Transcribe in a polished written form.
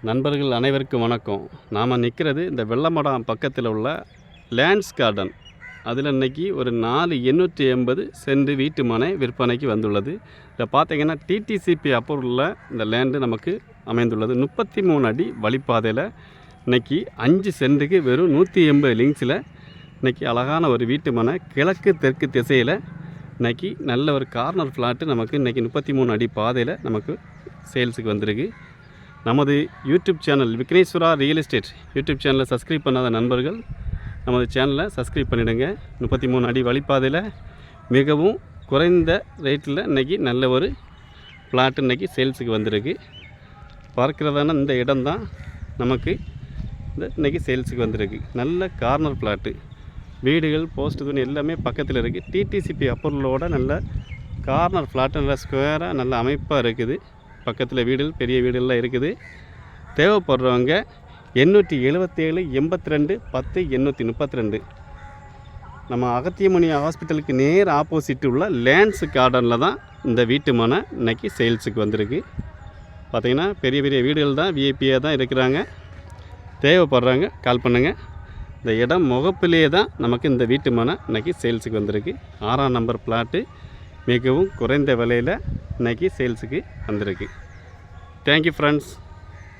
நண்பர்கள் அனைவருக்கும் வணக்கம். நாம் நிற்கிறது இந்த வெள்ளமடம் பக்கத்தில் உள்ள லேண்ட்ஸ் கார்டன். அதில் இன்றைக்கி ஒரு 4,880 சென்ட் வீட்டு மனை விற்பனைக்கு வந்துள்ளது. இதை பார்த்திங்கன்னா டிடிசிபி அப்ரூவலில் இந்த லேண்டு நமக்கு அமைந்துள்ளது. 33 அடி வழிப்பாதையில் இன்றைக்கி 5 சென்ட்டுக்கு வெறும் 180 லிங்க்ஸில் இன்றைக்கி அழகான ஒரு வீட்டு மனை கிழக்கு தெற்கு திசையில் இன்றைக்கி நல்ல ஒரு கார்னர் ஃப்ளாட்டு நமக்கு இன்றைக்கி 33 அடி பாதையில் நமக்கு சேல்ஸுக்கு வந்திருக்கு. நமது YouTube channel Vigneshwara real estate YouTube சேனலை சப்ஸ்கிரைப் பண்ணாத நண்பர்கள் நமது சேனலை சப்ஸ்கிரைப் பண்ணிவிடுங்க. 33 அடி வழிப்பாதையில் மிகவும் குறைந்த ரேட்டில் இன்றைக்கி நல்ல ஒரு ஃப்ளாட் இன்றைக்கி சேல்ஸுக்கு வந்திருக்கு. பார்க்கிறதான இந்த இடம்தான் நமக்கு இன்றைக்கி சேல்ஸுக்கு வந்திருக்கு. நல்ல கார்னர் ஃப்ளாட்டு, வீடுகள் போஸ்ட் துணி எல்லாமே பக்கத்தில் இருக்குது. டிடிசிபி அப்ரூவலோட நல்ல கார்னர் ஃப்ளாட்டு, நல்ல ஸ்கொயராக நல்ல அமைப்பாக இருக்குது. பக்கத்தில் வீடுகள் பெரிய வீடுகள்லாம் இருக்குது. தேவைப்படுறவங்க 877 82 10 832 நம்ம அகத்தியமணி ஹாஸ்பிட்டலுக்கு நேர் ஆப்போசிட் உள்ள லேண்ட்ஸ் கார்டனில் தான் இந்த வீட்டு மனை இன்றைக்கி சேல்ஸுக்கு வந்திருக்கு. பார்த்திங்கன்னா பெரிய பெரிய வீடுகள் தான், விஐபியாக தான் இருக்கிறாங்க. தேவைப்படுறாங்க கால் பண்ணுங்கள். இந்த இடம் முகப்பிலேயே தான் நமக்கு இந்த வீட்டு மனை இன்றைக்கி சேல்ஸுக்கு வந்திருக்கு. 6ஆம் நம்பர் பிளாட்டு, மிகவும் குறைந்த விலையில் இன்றைக்கி சேல்ஸுக்கு வந்திருக்கு. Thank you friends.